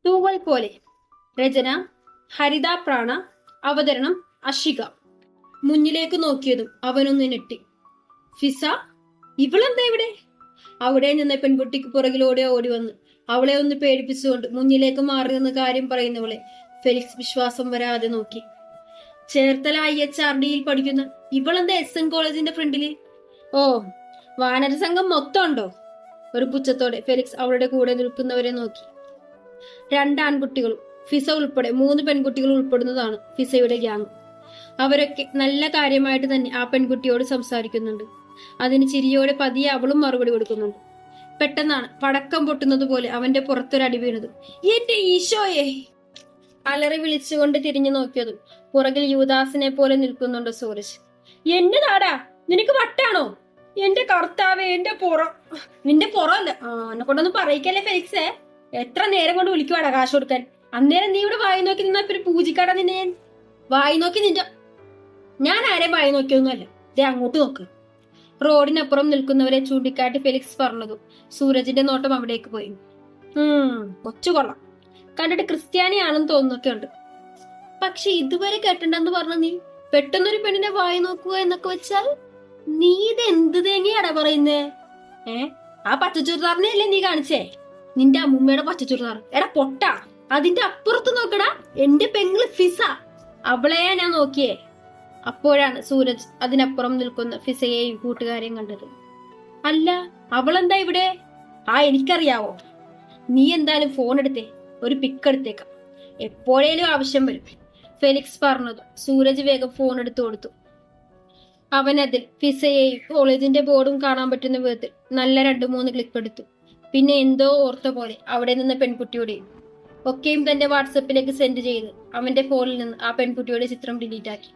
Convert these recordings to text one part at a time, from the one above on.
തൂവൽ പോലെ. രചന ഹരിത പ്രാണ. അവതരണം അഷിക. മുന്നിലേക്ക് നോക്കിയതും അവനൊന്ന് ഞെട്ടി. ഫിസ, ഇവളെന്താ ഇവിടെ? അവിടെ നിന്ന് പെൺകുട്ടിക്ക് പുറകിലൂടെ ഓടി വന്ന് അവളെ ഒന്ന് പേടിപ്പിച്ചുകൊണ്ട് മുന്നിലേക്ക് മാറി നിന്ന് കാര്യം പറയുന്നവളെ ഫെലിക്സ് വിശ്വാസം വരാതെ നോക്കി. ചേർത്തല IHRDയിൽ പഠിക്കുന്ന ഇവളെന്താ SN കോളേജിന്റെ ഫ്രണ്ടില്? ഓ, വാനര സംഘം മൊത്തം ഉണ്ടോ? ഒരു പുച്ഛത്തോടെ ഫെലിക്സ് അവളുടെ കൂടെ നിൽക്കുന്നവരെ നോക്കി. 2 ആൺകുട്ടികളും ഫിസ ഉൾപ്പെടെ 3 പെൺകുട്ടികൾ ഉൾപ്പെടുന്നതാണ് ഫിസയുടെ ഗ്യാങ്. അവരൊക്കെ നല്ല കാര്യമായിട്ട് തന്നെ ആ പെൺകുട്ടിയോട് സംസാരിക്കുന്നുണ്ട്. അതിന് ചിരിയോടെ പതിയെ അവളും മറുപടി കൊടുക്കുന്നുണ്ട്. പെട്ടെന്നാണ് പടക്കം പൊട്ടുന്നത് പോലെ അവന്റെ പുറത്തൊരടി വീണത്. എന്റെ ഈശോയെ! അലറി വിളിച്ചുകൊണ്ട് തിരിഞ്ഞു നോക്കിയതും പുറകിൽ യുവദാസിനെ പോലെ നിൽക്കുന്നുണ്ട് സൂരജ്. എന്റെ നാടാ, നിനക്ക് വട്ടാണോ? എന്റെ കർത്താവേ, എന്റെ പുറം. നിന്റെ പുറമല്ല, എന്നെ കൊണ്ടൊന്നും പറയിക്കല്ലേ ഫെലിക്സേ. എത്ര നേരം കൊണ്ട് വിളിക്കുവാടാ കാശ് കൊടുക്കാൻ? അന്നേരം നീ ഇവിടെ വായി നോക്കി നിന്നാ പിന്നെ പൂജിക്കാടാ നിന്നെ. ഞാൻ വായി നോക്കി നിന്റെ ഞാൻ ആരെയും വായി നോക്കിയൊന്നുമല്ല. ദേ അങ്ങോട്ട് നോക്ക്. റോഡിനപ്പുറം നിൽക്കുന്നവരെ ചൂണ്ടിക്കാട്ടി ഫെലിക്സ് പറഞ്ഞതും സൂരജിന്റെ നോട്ടം അവിടേക്ക് പോയി. കൊച്ചു കൊള്ളാം, കണ്ടിട്ട് ക്രിസ്ത്യാനിയാണെന്ന് തോന്നുന്നൊക്കെ ഉണ്ട്. പക്ഷെ ഇതുവരെ കേട്ടിണ്ടെന്ന് പറഞ്ഞ നീ പെട്ടെന്നൊരു പെണ്ണിനെ വായി നോക്കുക എന്നൊക്കെ വെച്ചാൽ നീ ഇത് എന്ത് തേങ്ങയാടാ പറയുന്നേ? ആ പച്ചച്ചുരിദാറിനെയല്ലേ നീ കാണിച്ചേ? നിന്റെ അമ്മൂമ്മയുടെ പച്ചച്ചുരിദാർ. എടാ പൊട്ടാ, അതിന്റെ അപ്പുറത്ത് നോക്കടാ, എന്റെ പെങ്ങള് ഫിസ. അവളെയാ ഞാൻ നോക്കിയേ. അപ്പോഴാണ് സൂരജ് അതിനപ്പുറം നിൽക്കുന്ന ഫിസയെയും കൂട്ടുകാരെയും കണ്ടത്. അല്ല, അവളെന്താ ഇവിടെ? എനിക്കറിയാവോ. നീ എന്തായാലും ഫോൺ എടുത്തേ, ഒരു പിക്ക് എടുത്തേക്കാം, എപ്പോഴേലും ആവശ്യം വരും. ഫെലിക്സ് പറഞ്ഞത് സൂരജ് വേഗം ഫോൺ എടുത്തു കൊടുത്തു. അവനതിൽ ഫിസയെയും കോളേജിന്റെ ബോർഡും കാണാൻ പറ്റുന്ന വിധത്തിൽ നല്ല 2-3 ക്ലിക്ക് എടുത്തു. പിന്നെ എന്തോ ഓർത്ത പോലെ അവിടെ നിന്ന് പെൺകുട്ടിയുടെയും ഒക്കെയും തന്റെ വാട്സപ്പിലേക്ക് സെൻഡ് ചെയ്ത് അവന്റെ ഫോണിൽ നിന്ന് ആ പെൺകുട്ടിയുടെ ചിത്രം ഡിലീറ്റ് ആക്കി.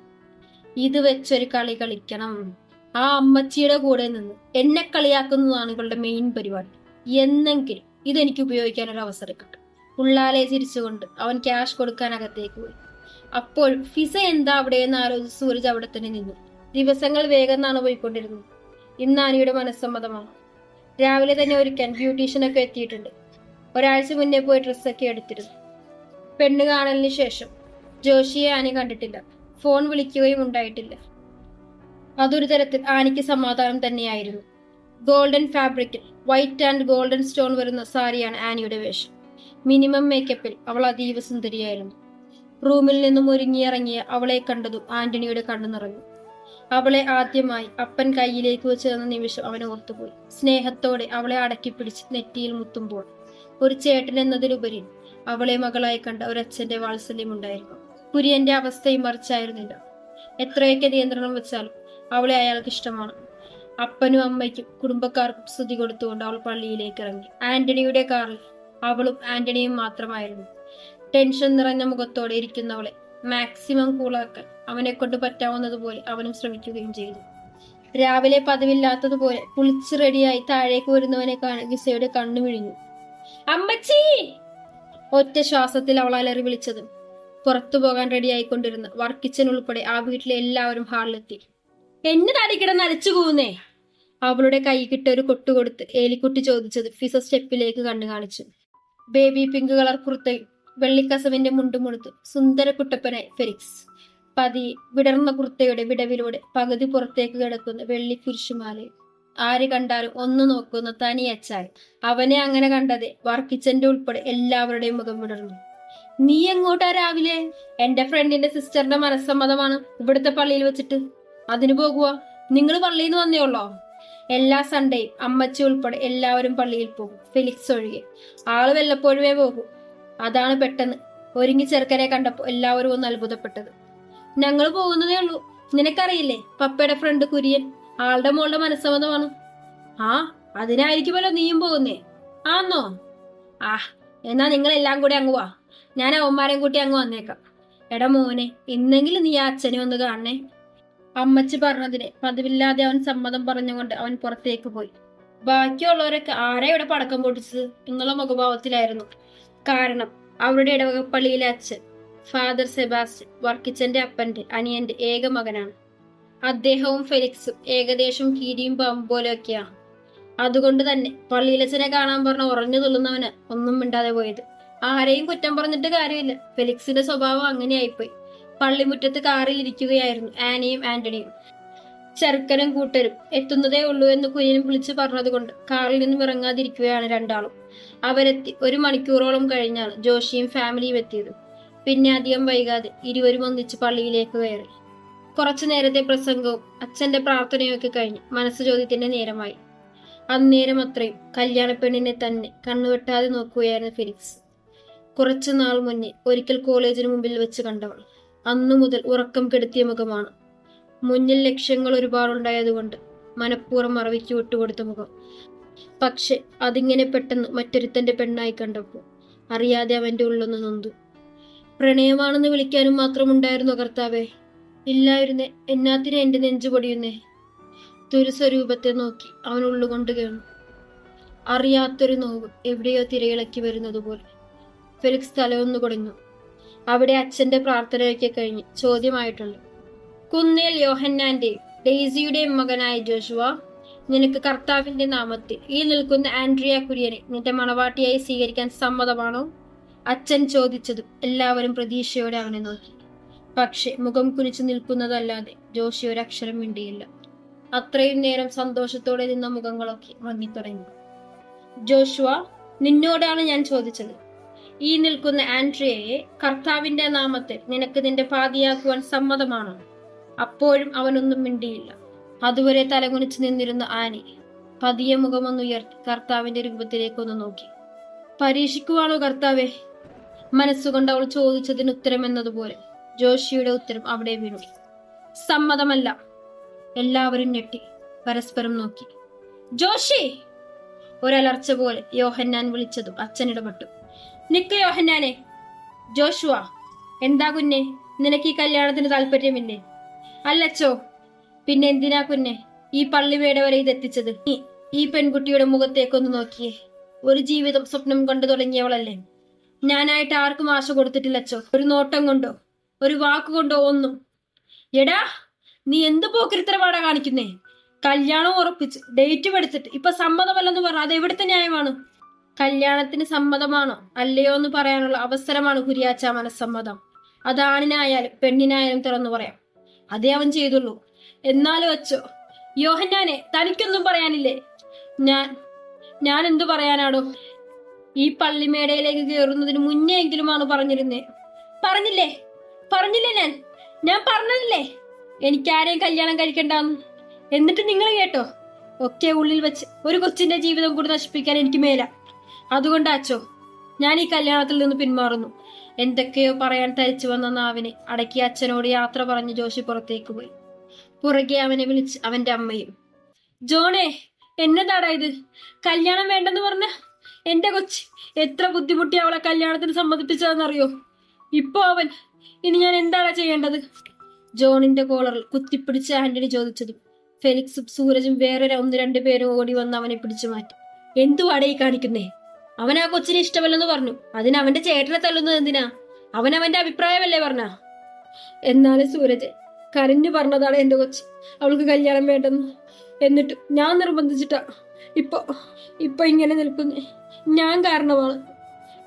ഇത് വെച്ചൊരു കളി കളിക്കണം. ആ അമ്മച്ചിയുടെ കൂടെ നിന്ന് എന്നെ കളിയാക്കുന്നതാണ് ഇവളുടെ മെയിൻ പരിപാടി. എന്നെങ്കിലും ഇതെനിക്ക് ഉപയോഗിക്കാൻ ഒരു അവസരം കിട്ടും. ഉള്ളാലെ ചിരിച്ചുകൊണ്ട് അവൻ ക്യാഷ് കൊടുക്കാൻ അകത്തേക്ക് പോയി. അപ്പോൾ ഫിസ എന്താ അവിടെയെന്ന് ആലോചിച്ച് സൂരജ് അവിടെ തന്നെ നിന്നു. ദിവസങ്ങൾ വേഗം നാണ് പോയിക്കൊണ്ടിരുന്നത്. ഇന്ന് ആനിയുടെ മനസ്സമ്മതമാണ്. രാവിലെ തന്നെ ഒരുക്കാൻ ബ്യൂട്ടീഷ്യനൊക്കെ എത്തിയിട്ടുണ്ട്. ഒരാഴ്ച മുന്നേ പോയി ഡ്രസ്സൊക്കെ എടുത്തിരുന്നു. പെണ്ണ് കാണലിന് ശേഷം ജോഷിയെ ആനി കണ്ടിട്ടില്ല. ഫോൺ വിളിക്കുകയും ഉണ്ടായിട്ടില്ല. അതൊരു തരത്തിൽ ആനിക്ക് സമാധാനം തന്നെയായിരുന്നു. ഗോൾഡൻ ഫാബ്രിക്കിൽ വൈറ്റ് ആൻഡ് ഗോൾഡൻ സ്റ്റോൺ വരുന്ന സാരിയാണ് ആനിയുടെ വേഷം. മിനിമം മേക്കപ്പിൽ അവൾ അതീവ സുന്ദരിയായിരുന്നു. റൂമിൽ നിന്നും ഒരുങ്ങിയിറങ്ങിയ അവളെ കണ്ടതും ആന്റണിയുടെ കണ്ണു നിറഞ്ഞു. അവളെ ആദ്യമായി അപ്പൻ കയ്യിലേക്ക് വെച്ച് തന്ന നിമിഷം അവൻ ഓർത്തുപോയി. സ്നേഹത്തോടെ അവളെ അടക്കി പിടിച്ച് നെറ്റിയിൽ മുത്തുമ്പോൾ ഒരു ചേട്ടൻ എന്നതിലുപരി അവളെ മകളായി കണ്ട ഒരച്ഛന്റെ വാത്സല്യം ഉണ്ടായിരുന്നു. കുര്യന്റെ അവസ്ഥയും മറിച്ചായിരുന്നില്ല. എത്രയൊക്കെ നിയന്ത്രണം വെച്ചാലും അവളെ അയാൾക്ക് ഇഷ്ടമാണ്. അപ്പനും അമ്മയ്ക്കും കുടുംബക്കാർക്കും സ്തുതി കൊടുത്തുകൊണ്ട് അവൾ പള്ളിയിലേക്ക് ഇറങ്ങി. ആന്റണിയുടെ കാറിൽ അവളും ആന്റണിയും മാത്രമായിരുന്നു. ടെൻഷൻ നിറഞ്ഞ മുഖത്തോടെ ഇരിക്കുന്നവളെ മാക്സിമം കൂളാക്കാൻ അവനെ കൊണ്ട് പറ്റാവുന്നതുപോലെ അവനും ശ്രമിക്കുകയും ചെയ്തു. രാവിലെ പതിവില്ലാത്തതുപോലെ കുളിച്ച് റെഡിയായി താഴേക്ക് വരുന്നവനെ കാണാൻ ഗിസയുടെ കണ്ണു വിഴിഞ്ഞു. അമ്മച്ചി! ഒറ്റ ശ്വാസത്തിൽ അവൾ അലറി വിളിച്ചതും പുറത്തു പോകാൻ റെഡിയായിക്കൊണ്ടിരുന്ന വർക്കിച്ചൻ ഉൾപ്പെടെ ആ വീട്ടിലെ എല്ലാവരും ഹാളിലെത്തി. എന്നെ തടിക്കിടന്ന് അലച്ചു പോകുന്നേ? അവളുടെ കൈകിട്ട് ഒരു കൊട്ടുകൊടുത്ത് ഏലിക്കുട്ടി ചോദിച്ചത് ഫിസ സ്റ്റെപ്പിലേക്ക് കണ്ണു കാണിച്ചു. ബേബി പിങ്ക് കളർ കുർത്തയും വെള്ളിക്കസവിന്റെ മുണ്ടുമുടുത്ത് സുന്ദര കുട്ടപ്പനായി ഫെലിക്സ്. പതിയെ വിടർന്ന കുർത്തയുടെ വിടവിലൂടെ പകുതി പുറത്തേക്ക് കിടക്കുന്ന വെള്ളി കുരിശുമാലയും ആര് കണ്ടാലും ഒന്ന് നോക്കുന്ന തനിയച്ചായി. അവനെ അങ്ങനെ കണ്ടതേ വർക്കിച്ചന്റെ ഉൾപ്പെടെ എല്ലാവരുടെയും മുഖം വിടർന്നു. നീ എങ്ങോട്ടാ രാവിലെ? എന്റെ ഫ്രണ്ടിന്റെ സിസ്റ്ററിന്റെ മനസ്സമ്മതമാണ് ഇവിടുത്തെ പള്ളിയിൽ വെച്ചിട്ട്. അതിന് പോകുക. നിങ്ങൾ പള്ളിയിൽ നിന്ന് വന്നേ ഉള്ളോ? എല്ലാ സൺഡേയും അമ്മച്ചി ഉൾപ്പെടെ എല്ലാവരും പള്ളിയിൽ പോകും, ഫെലിക്സ് ഒഴികെ. ആള് വല്ലപ്പോഴുമേ പോകും. അതാണ് പെട്ടെന്ന് ഒരുങ്ങി ചെറുക്കനെ കണ്ടപ്പോൾ എല്ലാവരും ഒന്ന് അത്ഭുതപ്പെട്ടത്. ഞങ്ങൾ പോകുന്നതേ ഉള്ളൂ. നിനക്കറിയില്ലേ, പപ്പയുടെ ഫ്രണ്ട് കുര്യൻ, ആളുടെ മോളുടെ മനസ്സമ്മതമാണ്. അതിനായിരിക്കുമല്ലോ നീയും പോകുന്നേ? ആന്നോ? എന്നാ നിങ്ങൾ എല്ലാം കൂടി അങ്ങ് വാ. ഞാൻ അവന്മാരെയും കൂട്ടി അങ്ങ് വന്നേക്കാം. എടാ മോനെ, ഇന്നെങ്കിലും നീ ആ അച്ഛനെ ഒന്ന് കാണണേ. അമ്മച്ചി പറഞ്ഞതിനെ പതിവില്ലാതെ അവൻ സമ്മതം പറഞ്ഞുകൊണ്ട് അവൻ പുറത്തേക്ക് പോയി. ബാക്കിയുള്ളവരൊക്കെ ആരെ ഇവിടെ പടക്കം പൊട്ടിച്ചത് എന്നുള്ള മുഖഭാവത്തിലായിരുന്നു. കാരണം അവരുടെ ഇടവകപ്പള്ളിയിലെ അച്ഛൻ ഫാദർ സെബാസ്റ്റ്യൻ വർക്കിച്ചന്റെ അപ്പന്റെ അനിയന്റെ ഏക മകനാണ്. അദ്ദേഹവും ഫെലിക്സും ഏകദേശം കീരിയും പാമ്പും പോലെയൊക്കെയാണ്. അതുകൊണ്ട് തന്നെ പള്ളിയിലച്ഛനെ കാണാൻ പറഞ്ഞ ഉറഞ്ഞു തുള്ളുന്നവന് ഒന്നും മിണ്ടാതെ പോയത്. ആരെയും കുറ്റം പറഞ്ഞിട്ട് കാര്യമില്ല. ഫെലിക്സിന്റെ സ്വഭാവം അങ്ങനെയായിപ്പോയി. പള്ളിമുറ്റത്ത് കാറിൽ ഇരിക്കുകയായിരുന്നു ആനിയും ആന്റണിയും. ചെറുക്കനും കൂട്ടരും എത്തുന്നതേ ഉള്ളൂ എന്ന് കുര്യൻ വിളിച്ചു പറഞ്ഞതുകൊണ്ട് കാറിൽ നിന്നും ഇറങ്ങാതിരിക്കുകയാണ് രണ്ടാളും. അവരെത്തി 1 മണിക്കൂറോളം കഴിഞ്ഞാണ് ജോഷിയും ഫാമിലിയും എത്തിയത്. പിന്നെ അധികം വൈകാതെ ഇരുവരും ഒന്നിച്ച് പള്ളിയിലേക്ക് കയറി. കുറച്ചു നേരത്തെ പ്രസംഗവും അച്ഛന്റെ പ്രാർത്ഥനയും ഒക്കെ കഴിഞ്ഞ് മനസ്സ് ചോദ്യത്തിന്റെ നേരമായി. അന്നേരം അത്രയും കല്യാണ പെണ്ണിനെ തന്നെ കണ്ണുവെട്ടാതെ നോക്കുകയായിരുന്നു ഫെലിക്സ്. കുറച്ചു നാൾ മുന്നേ ഒരിക്കൽ കോളേജിന് മുമ്പിൽ വെച്ച് കണ്ടവൾ അന്നു മുതൽ ഉറക്കം കെടുത്തിയ മുഖമാണ്. മുന്നിൽ ലക്ഷ്യങ്ങൾ ഒരുപാടുണ്ടായതുകൊണ്ട് മനഃപൂർവ്വം മറവിക്ക് വിട്ടുകൊടുത്ത മുഖം. പക്ഷെ അതിങ്ങനെ പെട്ടെന്ന് മറ്റൊരുത്തന്റെ പെണ്ണായി കണ്ടപ്പോൾ അറിയാതെ അവന്റെ ഉള്ളൊന്ന് നൊന്തു. പ്രണയമാണെന്ന് വിളിക്കാനും മാത്രമുണ്ടായിരുന്നു കർത്താവേ. ഇല്ലായിരുന്നേ എന്നാത്തിനെ എന്റെ നെഞ്ചു പൊടിയുന്നേ. തുരുസ്വരൂപത്തെ നോക്കി അവൻ ഉള്ളുകൊണ്ട് കേണു. അറിയാത്തൊരു നോവ് എവിടെയോ തിരയിളക്കി വരുന്നത് പോലെ. ഫെലിക്സ് തലയൊന്നു കുടഞ്ഞു. അവിടെ അച്ഛന്റെ പ്രാർത്ഥനയൊക്കെ കഴിഞ്ഞ് ചോദ്യമായിട്ടുണ്ട്. കുന്നേൽ യോഹന്നാന്റെയും ഡെയ്സിയുടെയും മകനായ ജോഷുവ, നിനക്ക് കർത്താവിന്റെ നാമത്തിൽ ഈ നിൽക്കുന്ന ആൻഡ്രിയ കുര്യനെ നിന്റെ മണവാട്ടിയായി സ്വീകരിക്കാൻ സമ്മതമാണോ? അച്ഛൻ ചോദിച്ചതും എല്ലാവരും പ്രതീക്ഷയോടെ അവനെ നോക്കി. പക്ഷെ മുഖം കുനിച്ചു നിൽക്കുന്നതല്ലാതെ ജോഷി ഒരക്ഷരം മിണ്ടിയില്ല. അത്രയും നേരം സന്തോഷത്തോടെ നിന്ന മുഖങ്ങളൊക്കെ മങ്ങിത്തുടങ്ങി. ജോഷുവ, നിന്നോടാണ് ഞാൻ ചോദിച്ചത്. ഈ നിൽക്കുന്ന ആൻഡ്രിയയെ കർത്താവിന്റെ നാമത്തിൽ നിനക്ക് നിന്റെ പാതിയാക്കുവാൻ സമ്മതമാണോ? അപ്പോഴും അവനൊന്നും മിണ്ടിയില്ല. അതുവരെ തലകുനിച്ച് നിന്നിരുന്ന ആനി പതിയെ മുഖമൊന്നുയർത്തി കർത്താവിന്റെ രൂപത്തിലേക്കൊന്ന് നോക്കി. പരീക്ഷിക്കുവാണോ കർത്താവേ? മനസ്സുകൊണ്ട് അവൾ ചോദിച്ചതിന് ഉത്തരം എന്നതുപോലെ ജോഷിയുടെ ഉത്തരം അവിടെ വീണു. സമ്മതമല്ല. എല്ലാവരും ഞെട്ടി പരസ്പരം നോക്കി. ജോഷി! ഒരലർച്ച പോലെ യോഹന്നാൻ വിളിച്ചതും അച്ഛൻ ഇടപെട്ടു. നിക്ക് യോഹന്നാനെ. ജോഷുവ, എന്താ കുഞ്ഞെ, നിനക്ക് ഈ കല്യാണത്തിന് താല്പര്യമില്ലേ? അല്ലച്ചോ. പിന്നെ എന്തിനാ കുഞ്ഞെ ഈ പള്ളിവേട വരെ ഇതെത്തിച്ചത്? ഈ പെൺകുട്ടിയുടെ മുഖത്തേക്കൊന്ന് നോക്കിയേ. ഒരു ജീവിതം സ്വപ്നം കണ്ടു തുടങ്ങിയവളല്ലേ. ഞാനായിട്ട് ആർക്കും ആശ കൊടുത്തിട്ടില്ലച്ചോ. ഒരു നോട്ടം കൊണ്ടോ ഒരു വാക്കുകൊണ്ടോ ഒന്നും. എടാ, നീ എന്ത് പോക്കിരിത്തരമാടാ കാണിക്കുന്നേ? കല്യാണം ഉറപ്പിച്ച് ഡേറ്റും എടുത്തിട്ട് ഇപ്പൊ സമ്മതമല്ലെന്ന് പറഞ്ഞ അത് എവിടുത്തെ ന്യായമാണ്? കല്യാണത്തിന് സമ്മതമാണോ അല്ലയോ എന്ന് പറയാനുള്ള അവസരമാണ് കുര്യാച്ച മനസ്സമ്മതം. അത് ആണിനായാലും പെണ്ണിനായാലും തുറന്നു പറയാം. അതേ അവൻ ചെയ്തുള്ളൂ. എന്നാലും വെച്ചോ യോഹന്നാനെ, തനിക്കൊന്നും പറയാനില്ലേ? ഞാൻ എന്തു പറയാനാടോ? ഈ പള്ളിമേടയിലേക്ക് കയറുന്നതിന് മുന്നേ എങ്കിലുമാണ് പറഞ്ഞിരുന്നേ. പറഞ്ഞില്ലേ ഞാൻ പറഞ്ഞതല്ലേ എനിക്കാരെയും കല്യാണം കഴിക്കണ്ടെന്ന്. എന്നിട്ട് നിങ്ങൾ കേട്ടോ? ഒക്കെ ഉള്ളിൽ വെച്ച് ഒരു കൊച്ചിന്റെ ജീവിതം കൂടി നശിപ്പിക്കാൻ എനിക്ക് മേല. അതുകൊണ്ടാച്ചോ ഞാൻ ഈ കല്യാണത്തിൽ നിന്ന് പിന്മാറുന്നു. എന്തൊക്കെയോ പറയാൻ തരിച്ചു വന്ന നാവിനെ അടക്കി അച്ഛനോട് യാത്ര പറഞ്ഞ് ജോഷി പുറത്തേക്ക് പോയി. പുറകെ അവനെ വിളിച്ച് അവന്റെ അമ്മയും. ജോണേ, എന്നതാടാ ഇത്? കല്യാണം വേണ്ടെന്ന് പറഞ്ഞ എന്റെ കൊച്ചി എത്ര ബുദ്ധിമുട്ടി അവളെ കല്യാണത്തിന് സമ്മതിപ്പിച്ചതെന്നറിയോ? ഇപ്പൊ അവൻ ഇനി ഞാൻ എന്താണ് ചെയ്യേണ്ടത്? ജോണിന്റെ കോളറിൽ കുത്തിപ്പിടിച്ച് ആന്റണി ചോദിച്ചതും ഫെലിക്സും സൂരജും വേറെ 1-2 പേരും ഓടി വന്ന് അവനെ പിടിച്ചു മാറ്റി. എന്തുവാടേ ഈ കാണിക്കുന്നേ? അവൻ ആ കൊച്ചിനെ ഇഷ്ടമല്ലെന്ന് പറഞ്ഞു. അതിന് അവന്റെ ചേട്ടനെ തല്ലുന്നത് എന്തിനാ? അവന്റെ അഭിപ്രായമല്ലേ പറഞ്ഞ? എന്നാലും സൂരജ് കരഞ്ഞു പറഞ്ഞതാണ് എന്റെ കൊച്ചി അവൾക്ക് കല്യാണം വേണ്ടെന്ന്. എന്നിട്ട് ഞാൻ നിർബന്ധിച്ചിട്ടാ ഇപ്പൊ ഇങ്ങനെ നിൽക്കുന്നേ. ഞാൻ കാരണമാണ്.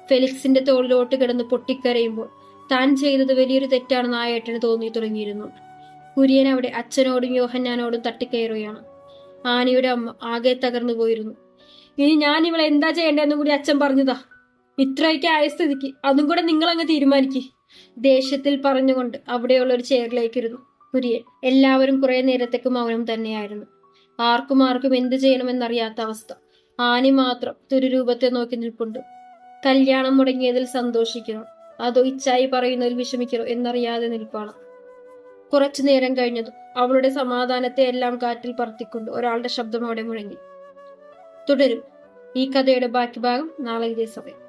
ഫെലിക്സിന്റെ തോളിലോട്ട് കിടന്ന് പൊട്ടിക്കരയുമ്പോൾ താൻ ചെയ്തത് വലിയൊരു തെറ്റാണെന്ന് ആ ഏട്ടന് തോന്നി തുടങ്ങിയിരുന്നു. കുര്യൻ അവിടെ അച്ഛനോടും യോഹന്നാനോടും തട്ടിക്കയറുകയാണ്. ആനിയുടെ അമ്മ ആകെ തകർന്നു പോയിരുന്നു. ഇനി ഞാൻ ഇവളെ എന്താ ചെയ്യേണ്ടതെന്നും കൂടി അച്ഛൻ പറഞ്ഞതാ. ഇത്രയൊക്കെ ആയ സ്ഥിതിക്ക് അതും കൂടെ നിങ്ങളങ്ങ് തീരുമാനിക്ക്. ദേഷ്യത്തിൽ പറഞ്ഞുകൊണ്ട് അവിടെയുള്ള ഒരു ചെയറിലേക്ക് ഇരുന്നു കുര്യൻ. എല്ലാവരും കുറെ നേരത്തേക്ക് മൗനം തന്നെയായിരുന്നു. ആർക്കും എന്ത് ചെയ്യണമെന്നറിയാത്ത അവസ്ഥ. ആനി മാത്രം തുരുരൂപത്തെ നോക്കി നിൽപ്പുണ്ട്. കല്യാണം മുടങ്ങിയതിൽ സന്തോഷിക്കണോ അതോ ഇച്ഛായി പറയുന്നതിൽ വിഷമിക്കണോ എന്നറിയാതെ നിൽപ്പാണ്. കുറച്ചു നേരം കഴിഞ്ഞതും അവളുടെ സമാധാനത്തെ എല്ലാം കാറ്റിൽ പറത്തിക്കൊണ്ട് ഒരാളുടെ ശബ്ദം അവിടെ മുഴങ്ങി. തുടരും. ഈ കഥയുടെ ബാക്കി ഭാഗം നാളെ ഇതേ സമയം.